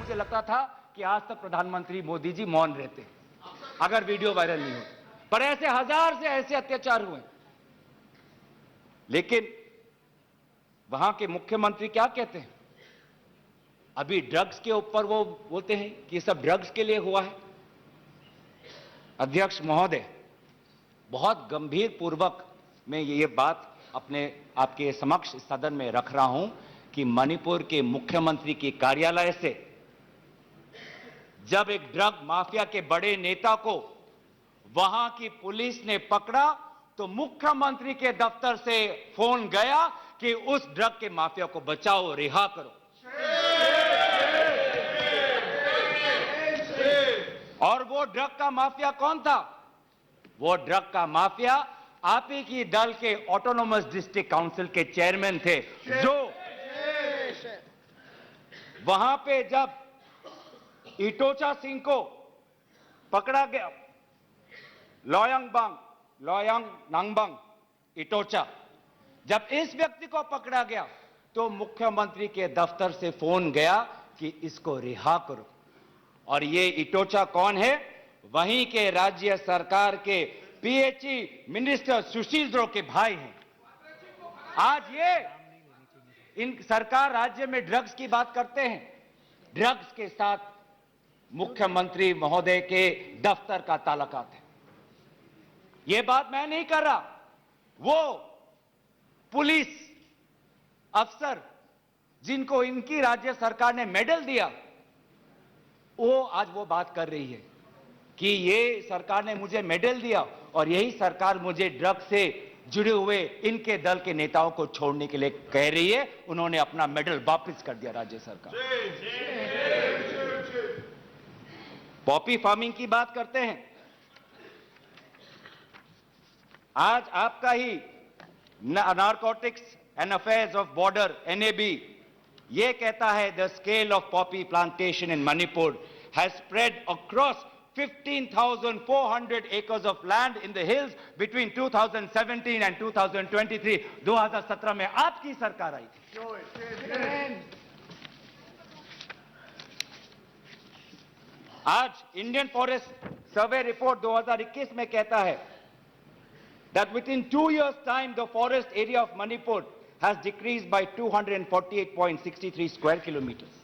मुझे लगता था कि आज तक प्रधानमंत्री मोदी जी मौन रहते अगर वीडियो वायरल नहीं हो, पर ऐसे हजार से ऐसे अत्याचार हुए। लेकिन वहां के मुख्यमंत्री क्या कहते हैं? अभी ड्रग्स के ऊपर वो बोलते हैं कि ये सब ड्रग्स के लिए हुआ है। अध्यक्ष महोदय, बहुत गंभीर पूर्वक मैं ये बात अपने आपके समक्ष सदन में रख रहा हूं कि मणिपुर के मुख्यमंत्री के कार्यालय से जब एक ड्रग माफिया के बड़े नेता को वहां की पुलिस ने पकड़ा तो मुख्यमंत्री के दफ्तर से फोन गया कि उस ड्रग के माफिया को बचाओ, रिहा करो। और वो ड्रग का माफिया कौन था? वो ड्रग का माफिया आप ही की दल के ऑटोनोमस डिस्ट्रिक्ट काउंसिल के चेयरमैन थे, जो वहां पे जब इटोचा सिंह को पकड़ा गया, लोयांग नांगबंग इटोचा, जब इस व्यक्ति को पकड़ा गया तो मुख्यमंत्री के दफ्तर से फोन गया कि इसको रिहा करो। और ये इटोचा कौन है? वहीं के राज्य सरकार के पीएचई मिनिस्टर सुशील द्रो के भाई हैं। आज ये इन सरकार राज्य में ड्रग्स की बात करते हैं, ड्रग्स के साथ मुख्यमंत्री महोदय के दफ्तर का ताल्लुकात है। ये बात मैं नहीं कर रहा, वो पुलिस अफसर जिनको इनकी राज्य सरकार ने मेडल दिया, वो आज वो बात कर रही है कि ये सरकार ने मुझे मेडल दिया और यही सरकार मुझे ड्रग्स से जुड़े हुए इनके दल के नेताओं को छोड़ने के लिए कह रही है। उन्होंने अपना मेडल वापस कर दिया राज्य सरकार। पॉपी फार्मिंग की बात करते हैं। आज आपका ही narcotics and affairs of border NAB ये कहता है the scale of poppy plantation in Manipur has spread across 15,400 acres of land in the hills between 2017 and 2023। 2017 में आपकी सरकार आई थी। आज इंडियन फॉरेस्ट सर्वे रिपोर्ट 2021 में कहता है that within 2 years time the forest area of Manipur has decreased by 248.63 square kilometers।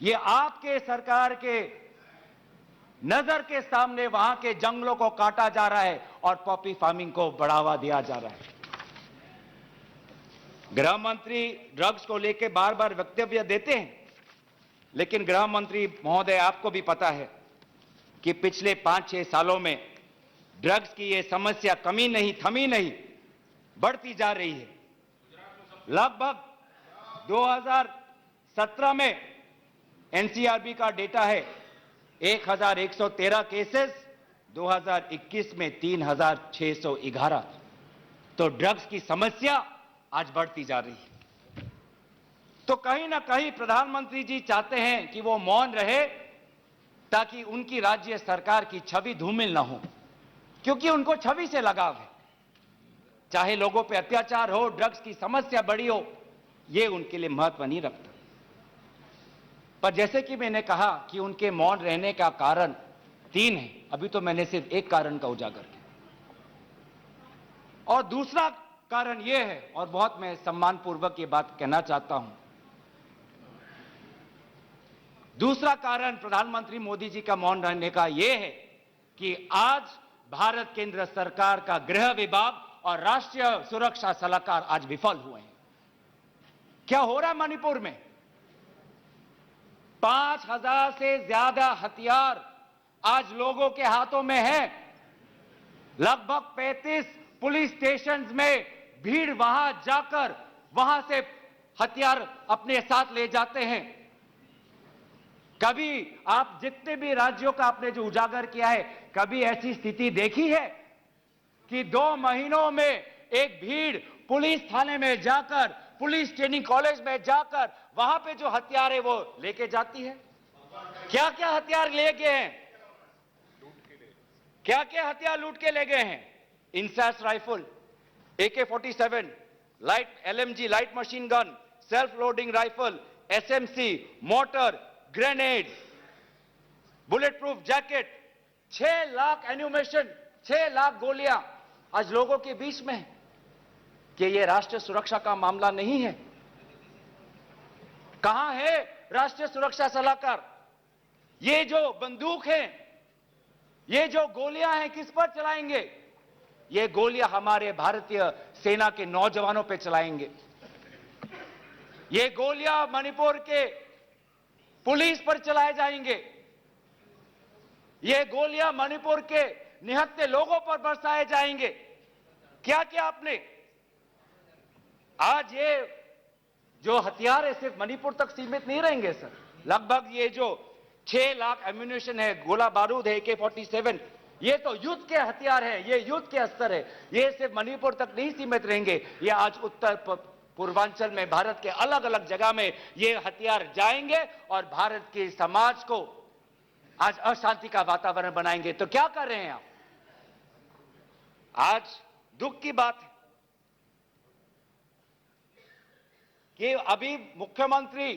ये आपके सरकार के नजर के सामने वहां के जंगलों को काटा जा रहा है और पॉपी फार्मिंग को बढ़ावा दिया जा रहा है। गृह मंत्री ड्रग्स को लेकर बार बार वक्तव्य देते हैं, लेकिन गृह मंत्री महोदय आपको भी पता है कि पिछले 5-6 सालों में ड्रग्स की यह समस्या कमी नहीं, थमी नहीं, बढ़ती जा रही है। लगभग 2017 में एनसीआरबी का डेटा है 1113 केसेस, 2021 में 3611। तो ड्रग्स की समस्या आज बढ़ती जा रही है। तो कहीं ना कहीं प्रधानमंत्री जी चाहते हैं कि वो मौन रहे ताकि उनकी राज्य सरकार की छवि धूमिल ना हो, क्योंकि उनको छवि से लगाव है। चाहे लोगों पे अत्याचार हो, ड्रग्स की समस्या बड़ी हो, ये उनके लिए महत्व नहीं रखता। पर जैसे कि मैंने कहा कि उनके मौन रहने का कारण 3 है, अभी तो मैंने सिर्फ एक कारण का उजागर किया। और दूसरा कारण यह है, और बहुत मैं सम्मानपूर्वक ये बात कहना चाहता हूं, दूसरा कारण प्रधानमंत्री मोदी जी का मौन रहने का यह है कि आज भारत केंद्र सरकार का गृह विभाग और राष्ट्रीय सुरक्षा सलाहकार आज विफल हुए हैं। क्या हो रहा है मणिपुर में? 5000 से ज्यादा हथियार आज लोगों के हाथों में है। लगभग 35 पुलिस स्टेशंस में भीड़ वहां जाकर वहां से हथियार अपने साथ ले जाते हैं। कभी आप जितने भी राज्यों का आपने जो उजागर किया है, कभी ऐसी स्थिति देखी है कि 2 महीनों में एक भीड़ पुलिस थाने में जाकर, पुलिस ट्रेनिंग कॉलेज में जाकर वहां पे जो हथियार है वो लेके जाती है? क्या क्या हथियार ले गए हैं? क्या क्या हथियार लूट के ले गए हैं? INSAS rifle, AK-47, light LMG light machine gun, self loading rifle, SMC, motor, grenade, bullet proof jacket, 6 lakh ammunition, 6 lakh गोलियां आज लोगों के बीच में है। कि ये राष्ट्रीय सुरक्षा का मामला नहीं है? कहां है राष्ट्रीय सुरक्षा सलाहकार? ये जो बंदूक है, ये जो गोलियां हैं, किस पर चलाएंगे? ये गोलियां हमारे भारतीय सेना के नौजवानों पे चलाएंगे। ये गोलियां मणिपुर के पुलिस पर चलाए जाएंगे। ये गोलियां मणिपुर के निहत्थे लोगों पर बरसाए जाएंगे। क्या क्या आपने? आज ये जो हथियार है सिर्फ मणिपुर तक सीमित नहीं रहेंगे सर। लगभग ये जो 6 लाख एम्यूनेशन है, गोला बारूद है, AK-47, ये तो युद्ध के हथियार है, ये युद्ध के अस्त्र है। ये सिर्फ मणिपुर तक नहीं सीमित रहेंगे, ये आज उत्तर पूर्वांचल में भारत के अलग अलग जगह में ये हथियार जाएंगे और भारत के समाज को आज अशांति का वातावरण बनाएंगे। तो क्या कर रहे हैं आप? आज दुख की बात है कि अभी मुख्यमंत्री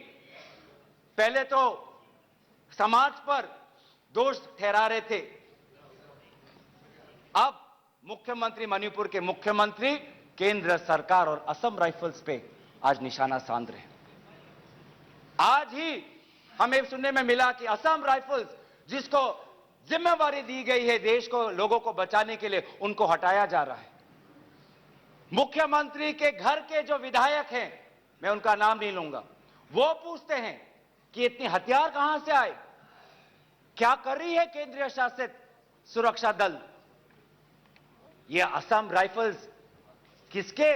पहले तो समाज पर दोष ठहरा रहे थे, अब मुख्यमंत्री, मणिपुर के मुख्यमंत्री केंद्र सरकार और असम राइफल्स पे आज निशाना साध रहे हैं। आज ही हमें सुनने में मिला कि असम राइफल्स, जिसको जिम्मेवारी दी गई है देश को, लोगों को बचाने के लिए, उनको हटाया जा रहा है। मुख्यमंत्री के घर के जो विधायक हैं, मैं उनका नाम नहीं लूंगा, वो पूछते हैं कि इतने हथियार कहां से आए? क्या कर रही है केंद्रीय शासित सुरक्षा दल? ये असम राइफल्स किसके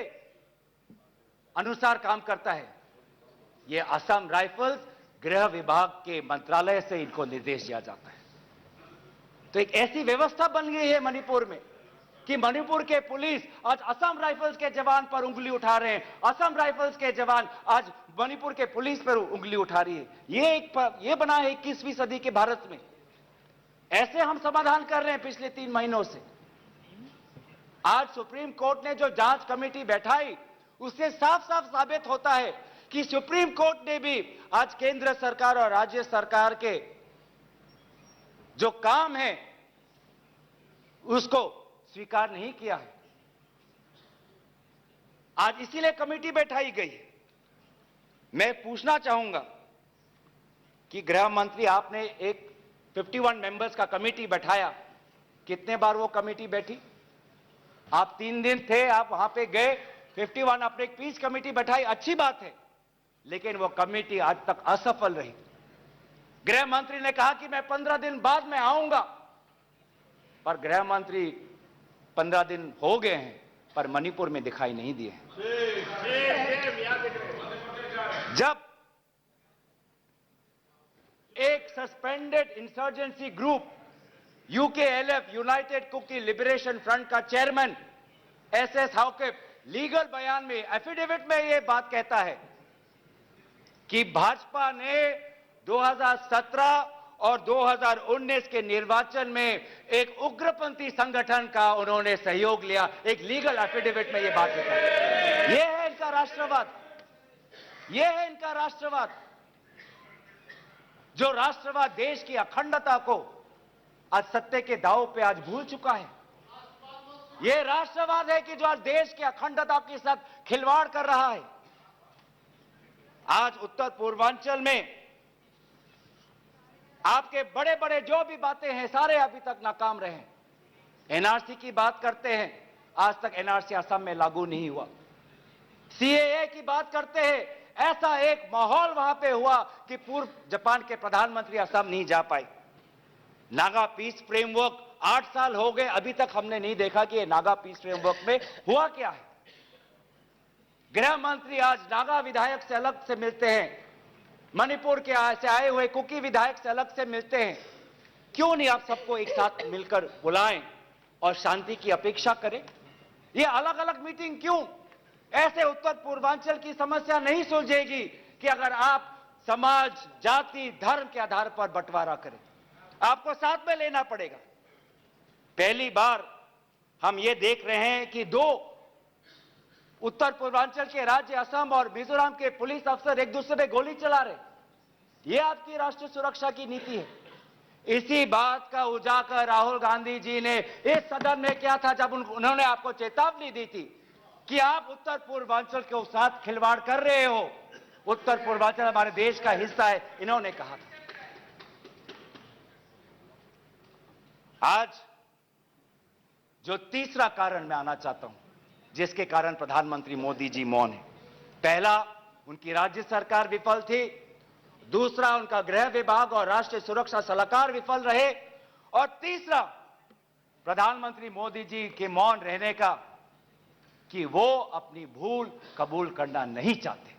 अनुसार काम करता है? ये असम राइफल्स गृह विभाग के मंत्रालय से इनको निर्देश दिया जाता है। तो एक ऐसी व्यवस्था बन गई है मणिपुर में कि मणिपुर के पुलिस आज असम राइफल्स के जवान पर उंगली उठा रहे हैं, असम राइफल्स के जवान आज मणिपुर के पुलिस पर उंगली उठा रही है। ये बना है 21वीं सदी के भारत में। ऐसे हम समाधान कर रहे हैं पिछले 3 महीनों से। आज सुप्रीम कोर्ट ने जो जांच कमेटी बैठाई, उससे साफ साफ साबित होता है कि सुप्रीम कोर्ट ने भी आज केंद्र सरकार और राज्य सरकार के जो काम है उसको स्वीकार नहीं किया है। आज इसीलिए कमेटी बैठाई गई है। मैं पूछना चाहूंगा कि गृह मंत्री, आपने एक 51 मेंबर्स का कमेटी बैठाया, कितने बार वो कमेटी बैठी? आप 3 दिन थे, आप वहां पे गए, 51 आपने एक पीस कमेटी बैठाई, अच्छी बात है, लेकिन वो कमेटी आज तक असफल रही। गृह मंत्री ने कहा कि मैं 15 दिन बाद में आऊंगा, पर गृह मंत्री 15 दिन हो गए हैं पर मणिपुर में दिखाई नहीं दिए। जब एक suspended insurgency group UKLF, United Kuki Liberation Front का चेयरमैन SS हाउके लीगल बयान में, एफिडेविट में यह बात कहता है कि भाजपा ने 2017 और 2019 के निर्वाचन में एक उग्रपंथी संगठन का उन्होंने सहयोग लिया, एक लीगल एफिडेविट में यह बात लिखा है। यह है इनका राष्ट्रवाद, यह है इनका राष्ट्रवाद। जो राष्ट्रवाद देश की अखंडता को आज सत्य के दांव पे आज भूल चुका है। यह राष्ट्रवाद है कि जो आज देश की अखंडता के साथ खिलवाड़ कर रहा है। आज उत्तर पूर्वांचल में आपके बड़े बड़े जो भी बातें हैं सारे अभी तक नाकाम रहे हैं। NRC की बात करते हैं, आज तक NRC असम में लागू नहीं हुआ। CAA की बात करते हैं, ऐसा एक माहौल वहां पे हुआ कि पूर्व जापान के प्रधानमंत्री असम नहीं जा पाए। नागा पीस फ्रेमवर्क 8 साल हो गए, अभी तक हमने नहीं देखा कि ये नागा पीस फ्रेमवर्क में हुआ क्या है। गृह मंत्री आज नागा विधायक से अलग से मिलते हैं, मणिपुर के से आए हुए कुकी विधायक से अलग से मिलते हैं। क्यों नहीं आप सबको एक साथ मिलकर बुलाएं और शांति की अपेक्षा करें? ये अलग अलग मीटिंग क्यों? ऐसे उत्तर पूर्वांचल की समस्या नहीं सुलझेगी कि अगर आप समाज, जाति, धर्म के आधार पर बंटवारा करें। आपको साथ में लेना पड़ेगा। पहली बार हम ये देख रहे हैं कि 2 उत्तर पूर्वांचल के राज्य असम और मिजोरम के पुलिस अफसर एक दूसरे पे गोली चला रहे। ये आपकी राष्ट्रीय सुरक्षा की नीति है। इसी बात का उजागर राहुल गांधी जी ने इस सदन में किया था जब उन्होंने आपको चेतावनी दी थी कि आप उत्तर पूर्वांचल के साथ खिलवाड़ कर रहे हो। उत्तर पूर्वांचल हमारे देश का हिस्सा है, इन्होंने कहा था। आज जो तीसरा कारण मैं आना चाहता हूं, जिसके कारण प्रधानमंत्री मोदी जी मौन है। पहला, उनकी राज्य सरकार विफल थी। दूसरा, उनका गृह विभाग और राष्ट्रीय सुरक्षा सलाहकार विफल रहे। और तीसरा, प्रधानमंत्री मोदी जी के मौन रहने का कि वो अपनी भूल कबूल करना नहीं चाहते।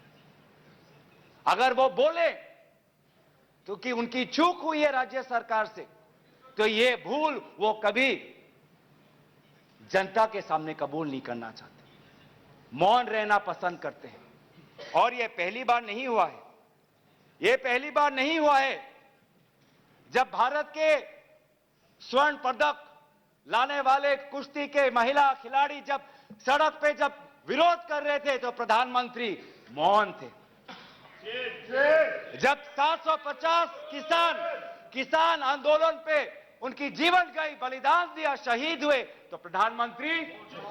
अगर वो बोले तो कि उनकी चूक हुई है राज्य सरकार से, तो ये भूल वो कभी जनता के सामने कबूल नहीं करना चाहते, मौन रहना पसंद करते हैं। और ये पहली बार नहीं हुआ है, ये पहली बार नहीं हुआ है जब भारत के स्वर्ण पदक लाने वाले कुश्ती के महिला खिलाड़ी जब सड़क पे जब विरोध कर रहे थे तो प्रधानमंत्री मौन थे। जब 750 किसान आंदोलन पे उनकी जीवन गई, बलिदान दिया, शहीद हुए तो प्रधानमंत्री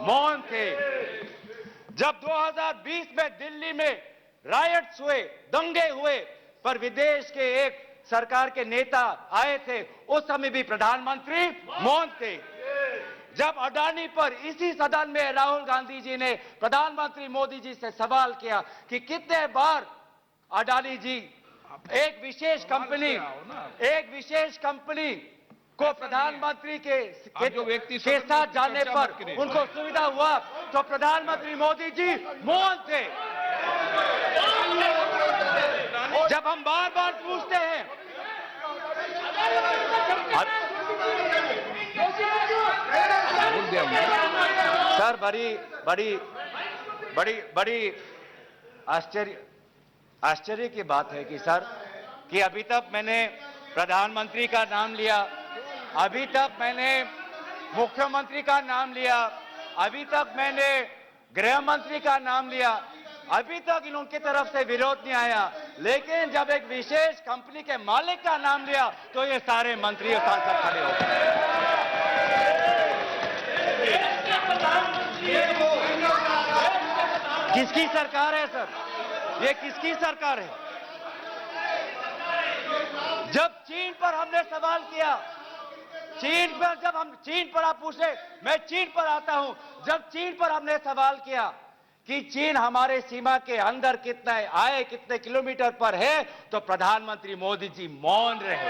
मौन थे। जब 2020 में दिल्ली में रायट्स हुए, दंगे हुए, पर विदेश के एक सरकार के नेता आए थे, उस समय भी प्रधानमंत्री मौन थे। जब अडानी पर इसी सदन में राहुल गांधी जी ने प्रधानमंत्री मोदी जी से सवाल किया कि कितने बार अडानी जी एक विशेष कंपनी को प्रधानमंत्री के साथ जाने पर उनको सुविधा हुआ, तो प्रधानमंत्री मोदी जी मौन थे। जब हम बार बार पूछते हैं, सर बड़ी आश्चर्य की बात है कि सर कि अभी तक मैंने प्रधानमंत्री का नाम लिया, अभी तक मैंने मुख्यमंत्री का नाम लिया, अभी तक मैंने गृह मंत्री का नाम लिया, अभी तक इनकी तरफ से विरोध नहीं आया, लेकिन जब एक विशेष कंपनी के मालिक का नाम लिया तो ये सारे मंत्री और सांसद खड़े हो गए। किसकी सरकार है सर? ये किसकी सरकार है? जब चीन पर हमने सवाल किया, चीन पर आप पूछे, मैं चीन पर आता हूं, जब चीन पर हमने सवाल किया कि चीन हमारे सीमा के अंदर कितना आए, कितने किलोमीटर पर है, तो प्रधानमंत्री मोदी जी मौन रहे।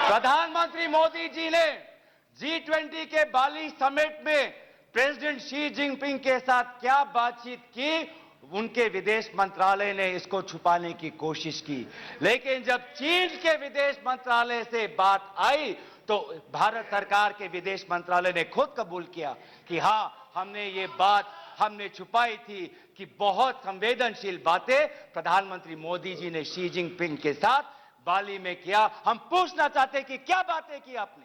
प्रधानमंत्री मोदी जी ने G20 के बाली समिट में प्रेसिडेंट शी जिनपिंग के साथ क्या बातचीत की, उनके विदेश मंत्रालय ने इसको छुपाने की कोशिश की, लेकिन जब चीन के विदेश मंत्रालय से बात आई तो भारत सरकार के विदेश मंत्रालय ने खुद कबूल किया कि हां, हमने ये बात छुपाई थी कि बहुत संवेदनशील बातें प्रधानमंत्री मोदी जी ने शी जिनपिंग के साथ बाली में किया। हम पूछना चाहते कि क्या बातें की आपने,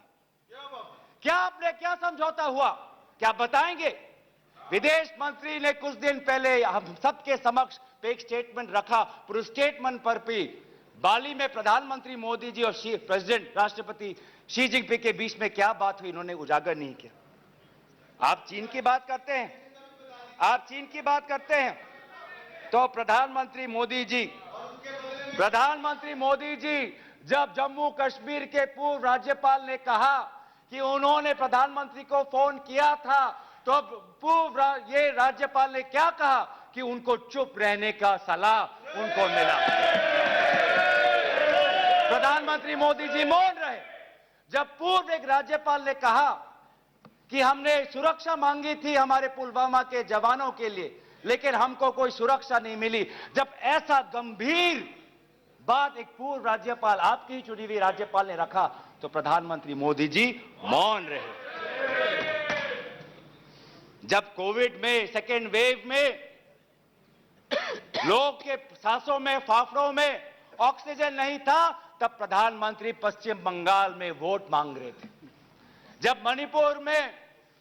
क्या समझौता हुआ, क्या बताएंगे? विदेश मंत्री ने कुछ दिन पहले हम सबके समक्ष एक स्टेटमेंट रखा, पर उस स्टेटमेंट पर भी बाली में प्रधानमंत्री मोदी जी और प्रेसिडेंट राष्ट्रपति शी जिनपिंग के बीच में क्या बात हुई, इन्होंने उजागर नहीं किया। आप चीन की बात करते हैं, तो प्रधानमंत्री मोदी जी जब जम्मू कश्मीर के पूर्व राज्यपाल ने कहा कि उन्होंने प्रधानमंत्री को फोन किया था, तो पूर्व ये राज्यपाल ने क्या कहा कि उनको चुप रहने का सलाह उनको मिला। प्रधानमंत्री मोदी जी मौन रहे। जब पूर्व एक राज्यपाल ने कहा कि हमने सुरक्षा मांगी थी हमारे पुलवामा के जवानों के लिए, लेकिन हमको कोई सुरक्षा नहीं मिली, जब ऐसा गंभीर बात एक पूर्व राज्यपाल, आपकी चुनी हुई राज्यपाल ने रखा, तो प्रधानमंत्री मोदी जी मौन रहे। जब कोविड में सेकेंड वेव में लोग के सांसों में, फाफड़ों में ऑक्सीजन नहीं था, तब प्रधानमंत्री पश्चिम बंगाल में वोट मांग रहे थे। जब मणिपुर में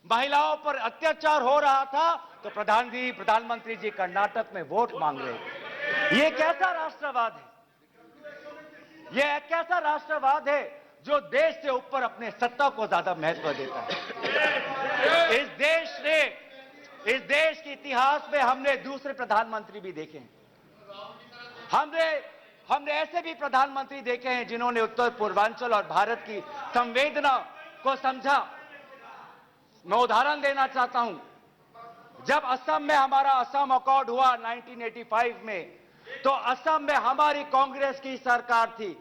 महिलाओं पर अत्याचार हो रहा था, तो प्रधानमंत्री जी कर्नाटक में वोट मांग रहे थे। ये कैसा राष्ट्रवाद है? ये कैसा राष्ट्रवाद है जो देश से ऊपर अपने सत्ता को ज्यादा महत्व देता है? इस देश के इतिहास में हमने दूसरे प्रधानमंत्री भी देखे हैं। हमने ऐसे भी प्रधानमंत्री देखे हैं जिन्होंने उत्तर पूर्वांचल और भारत की संवेदना को समझा। मैं उदाहरण देना चाहता हूं, जब असम में हमारा असम अकॉर्ड हुआ 1985 में, तो असम में हमारी कांग्रेस की सरकार थी,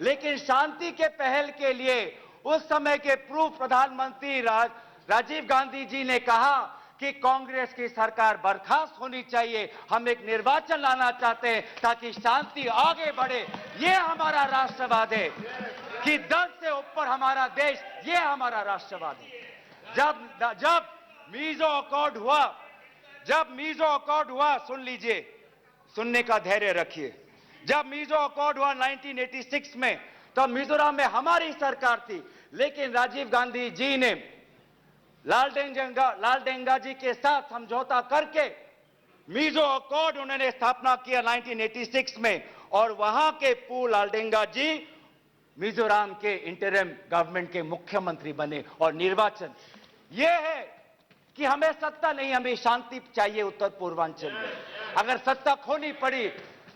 लेकिन शांति के पहल के लिए उस समय के पूर्व प्रधानमंत्री राजीव गांधी जी ने कहा कि कांग्रेस की सरकार बर्खास्त होनी चाहिए, हम एक निर्वाचन लाना चाहते हैं ताकि शांति आगे बढ़े। ये हमारा राष्ट्रवाद है कि दल से ऊपर हमारा देश, ये हमारा राष्ट्रवाद है। जब मीजो अकॉर्ड हुआ, सुन लीजिए, सुनने का धैर्य रखिए। जब मीजो अकॉर्ड हुआ 1986 में, तो मिजोरम में हमारी सरकार थी, लेकिन राजीव गांधी जी ने लालडेंगा जी के साथ समझौता करके मीजो अकॉर्ड उन्होंने स्थापना किया 1986 में, और वहां के पू लालडेंगा जी मिजोरम के इंटरिम गवर्नमेंट के मुख्यमंत्री बने। और निर्वाचन यह है कि हमें सत्ता नहीं, हमें शांति चाहिए उत्तर पूर्वांचल में। अगर सत्ता खोनी पड़ी,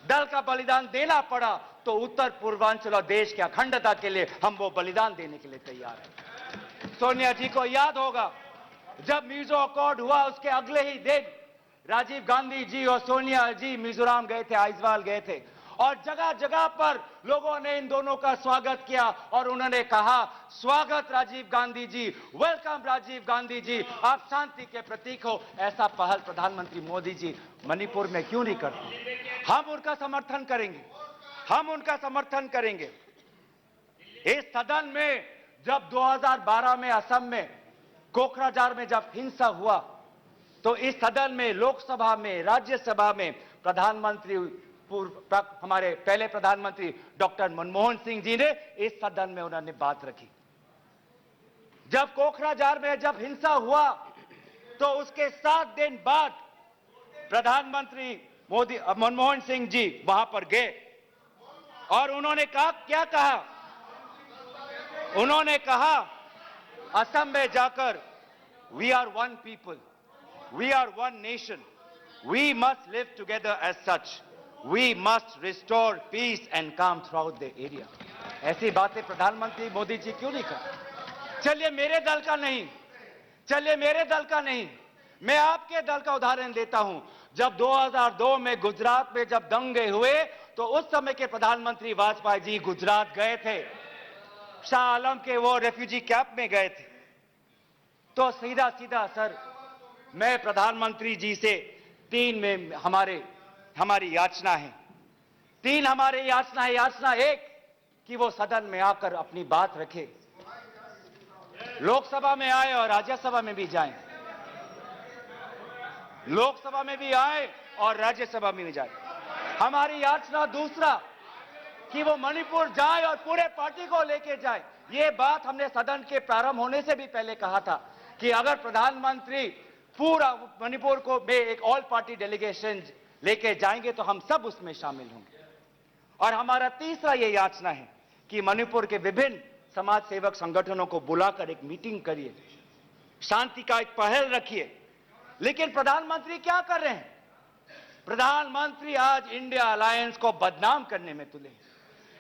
दल का बलिदान देना पड़ा, तो उत्तर पूर्वांचल और देश की अखंडता के लिए हम वो बलिदान देने के लिए तैयार हैं। सोनिया जी को याद होगा, जब मीजो अकॉर्ड हुआ उसके अगले ही दिन राजीव गांधी जी और सोनिया जी मिजोरम गए थे, आइजवाल गए थे, और जगह जगह पर लोगों ने इन दोनों का स्वागत किया और उन्होंने कहा, स्वागत राजीव गांधी जी, वेलकम राजीव गांधी जी, आप शांति के प्रतीक हो। ऐसा पहल प्रधानमंत्री मोदी जी मणिपुर में क्यों नहीं करते? हम उनका समर्थन करेंगे, हम उनका समर्थन करेंगे। इस सदन में जब 2012 में असम में कोकराझार में जब हिंसा हुआ, तो इस सदन में, लोकसभा में, राज्यसभा में प्रधानमंत्री, हमारे पहले प्रधानमंत्री डॉक्टर मनमोहन सिंह जी ने इस सदन में उन्होंने बात रखी। जब कोकराझार में जब हिंसा हुआ, तो उसके 7 दिन बाद प्रधानमंत्री मनमोहन सिंह जी वहां पर गए और उन्होंने कहा, क्या कहा? उन्होंने कहा असम में जाकर, we are one people, we are one nation, we must live together as such, we must restore peace and calm throughout the area. ऐसी बातें प्रधानमंत्री मोदी जी क्यों नहीं करते? चलिए मेरे दल का नहीं, मैं आपके दल का उदाहरण देता हूं। जब 2002 में गुजरात में जब दंगे हुए, तो उस समय के प्रधानमंत्री वाजपेयी जी गुजरात गए थे, शाह आलम के वो रेफ्यूजी कैंप में गए थे। तो सीधा सीधा सर, मैं प्रधानमंत्री जी से 3 में हमारी याचना है। 3 हमारी याचना है। याचना 1 कि वो सदन में आकर अपनी बात रखे, लोकसभा में आए और राज्यसभा में भी जाएं, लोकसभा में भी आए और राज्यसभा में भी जाए। हमारी याचना दूसरा कि वो मणिपुर जाए और पूरे पार्टी को लेके जाए। ये बात हमने सदन के प्रारंभ होने से भी पहले कहा था कि अगर प्रधानमंत्री पूरा मणिपुर को में एक ऑल पार्टी डेलीगेशन लेके जाएंगे तो हम सब उसमें शामिल होंगे। और हमारा तीसरा ये याचना है कि मणिपुर के विभिन्न समाज सेवक संगठनों को बुलाकर एक मीटिंग करिए, शांति का एक पहल रखिए। लेकिन प्रधानमंत्री क्या कर रहे हैं? प्रधानमंत्री आज इंडिया अलायंस को बदनाम करने में तुले हैं,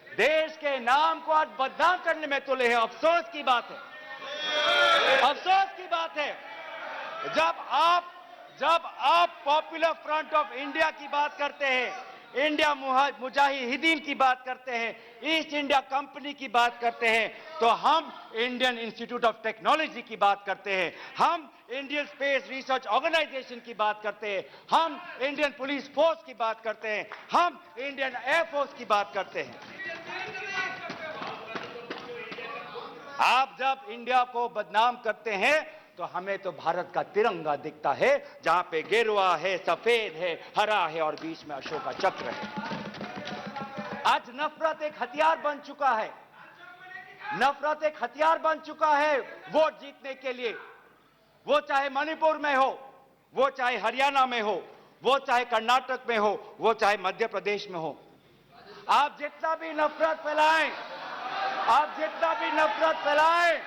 देश के नाम को आज बदनाम करने में तुले हैं। अफसोस की बात है, जब आप पॉपुलर फ्रंट ऑफ इंडिया की बात करते हैं, इंडिया मुजाहिदीन की बात करते हैं, ईस्ट इंडिया कंपनी की बात करते हैं, तो हम इंडियन इंस्टीट्यूट ऑफ टेक्नोलॉजी की बात करते हैं, हम इंडियन स्पेस रिसर्च ऑर्गेनाइजेशन की बात करते हैं, हम इंडियन पुलिस फोर्स की बात करते हैं, हम इंडियन एयरफोर्स की बात करते हैं। आप जब इंडिया को बदनाम करते हैं तो हमें तो भारत का तिरंगा दिखता है, जहां पे गेरुआ है, सफेद है, हरा है और बीच में अशोका चक्र है। आज नफरत एक हथियार बन चुका है, नफरत एक हथियार बन चुका है वोट जीतने के लिए। वो चाहे मणिपुर में हो, वो चाहे हरियाणा में हो, वो चाहे कर्नाटक में हो, वो चाहे मध्य प्रदेश में हो। आप जितना भी नफरत फैलाएं,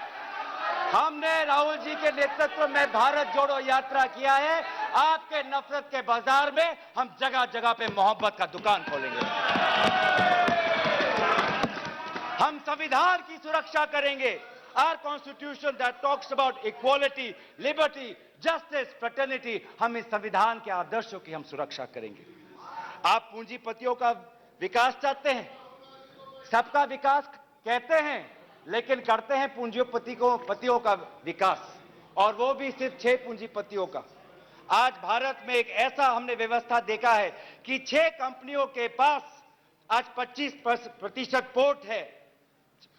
हमने राहुल जी के नेतृत्व में भारत जोड़ो यात्रा किया है। आपके नफरत के बाजार में हम जगह जगह पे मोहब्बत का दुकान खोलेंगे। हम संविधान की सुरक्षा करेंगे। Our constitution that talks about equality, liberty, justice, fraternity, हम इस संविधान के आदर्शों की हम सुरक्षा करेंगे। आप पूंजीपतियों का विकास चाहते हैं, सबका विकास कहते हैं, लेकिन करते हैं पूंजीपतियों का विकास, और वो भी सिर्फ 6 पूंजीपतियों का। आज भारत में एक ऐसा हमने व्यवस्था देखा है कि 6 कंपनियों के पास आज 25% पोर्ट है,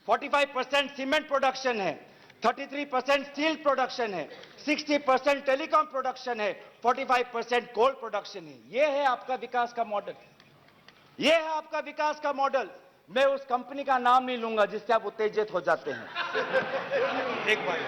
45% सीमेंट प्रोडक्शन है, 33% स्टील प्रोडक्शन है, 60% टेलीकॉम प्रोडक्शन है, 45% कोल प्रोडक्शन है। यह है आपका विकास का मॉडल, यह है आपका विकास का मॉडल। मैं उस कंपनी का नाम नहीं लूंगा जिससे आप उत्तेजित हो जाते हैं एक बार,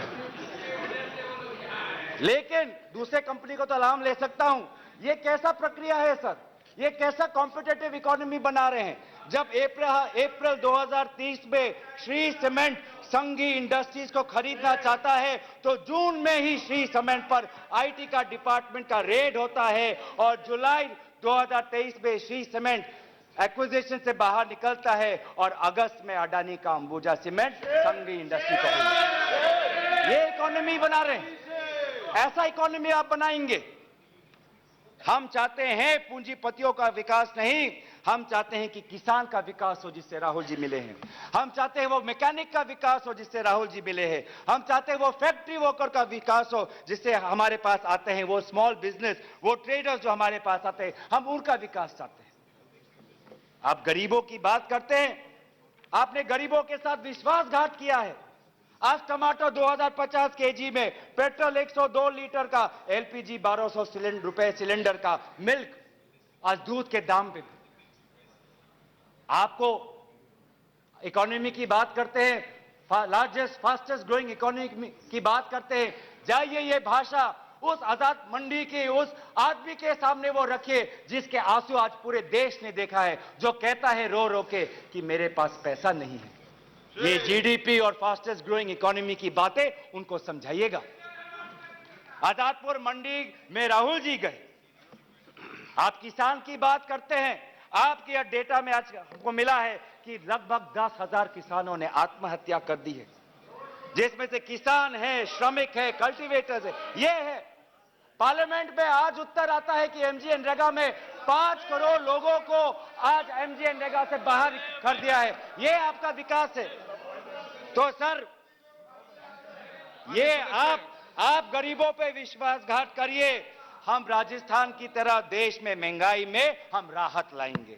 लेकिन दूसरे कंपनी को तो नाम ले सकता हूं। यह कैसा प्रक्रिया है सर? ये कैसा कॉम्पिटेटिव इकोनॉमी बना रहे हैं? जब अप्रैल 2030 में श्री सीमेंट संघी इंडस्ट्रीज को खरीदना चाहता है, तो जून में ही श्री सीमेंट पर आईटी का डिपार्टमेंट का रेड होता है, और जुलाई 2023 में श्री सीमेंट एक्विजिशन से बाहर निकलता है, और अगस्त में अडानी का अंबुजा सीमेंट संघी इंडस्ट्री को। ये इकोनॉमी बना रहे हैं, ऐसा इकोनॉमी आप बनाएंगे? हम चाहते हैं पूंजीपतियों का विकास नहीं, हम चाहते हैं कि किसान का विकास हो जिससे राहुल जी मिले हैं। हम चाहते हैं वो मैकेनिक का विकास हो जिससे राहुल जी मिले हैं। हम चाहते हैं वो फैक्ट्री वर्कर का विकास हो जिससे हमारे पास आते हैं वो स्मॉल बिजनेस, वो ट्रेडर्स जो हमारे पास आते हैं, हम उनका विकास चाहते हैं। आप गरीबों की बात करते हैं, आपने गरीबों के साथ विश्वासघात किया है। आज टमाटर 2050 केजी में, पेट्रोल 102 लीटर का, एलपीजी 1200 रुपए सिलेंडर का, मिल्क आज दूध के दाम पे। आपको इकोनॉमी की बात करते हैं, लार्जेस्ट फास्टेस्ट ग्रोइंग इकोनॉमी की बात करते हैं, जाइए ये भाषा उस आजाद मंडी के उस आदमी के सामने वो रखिए जिसके आंसू आज पूरे देश ने देखा है, जो कहता है रो रो के कि मेरे पास पैसा नहीं है। ये जीडीपी और फास्टेस्ट ग्रोइंग इकोनॉमी की बातें उनको समझाइएगा। आजादपुर मंडी में राहुल जी गए, आप किसान की बात करते हैं, आपके डेटा में आज हमको मिला है कि लगभग 10,000 किसानों ने आत्महत्या कर दी है, जिसमें से किसान है, श्रमिक है, कल्टीवेटर्स है। ये है पार्लियामेंट में आज उत्तर आता है कि एमजीएनरेगा में 5 करोड़ लोगों को आज एमजीएनरेगा से बाहर कर दिया है। ये आपका विकास है? तो सर ये आप गरीबों पे विश्वासघात करिए, हम राजस्थान की तरह देश में महंगाई में हम राहत लाएंगे।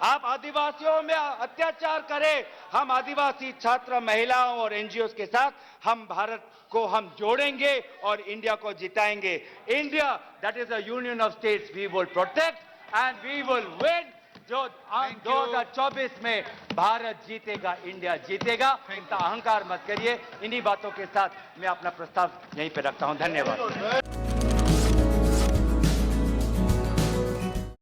आप आदिवासियों में अत्याचार करें, हम आदिवासी छात्र, महिलाओं और एनजीओ के साथ हम भारत को हम जोड़ेंगे और इंडिया को जिताएंगे। India that is a union of states, we will protect and we will win. जो 2024 में भारत जीतेगा, इंडिया जीतेगा, इतना अहंकार मत करिए। इन्हीं बातों के साथ मैं अपना प्रस्ताव यहीं पे रखता हूं। धन्यवाद।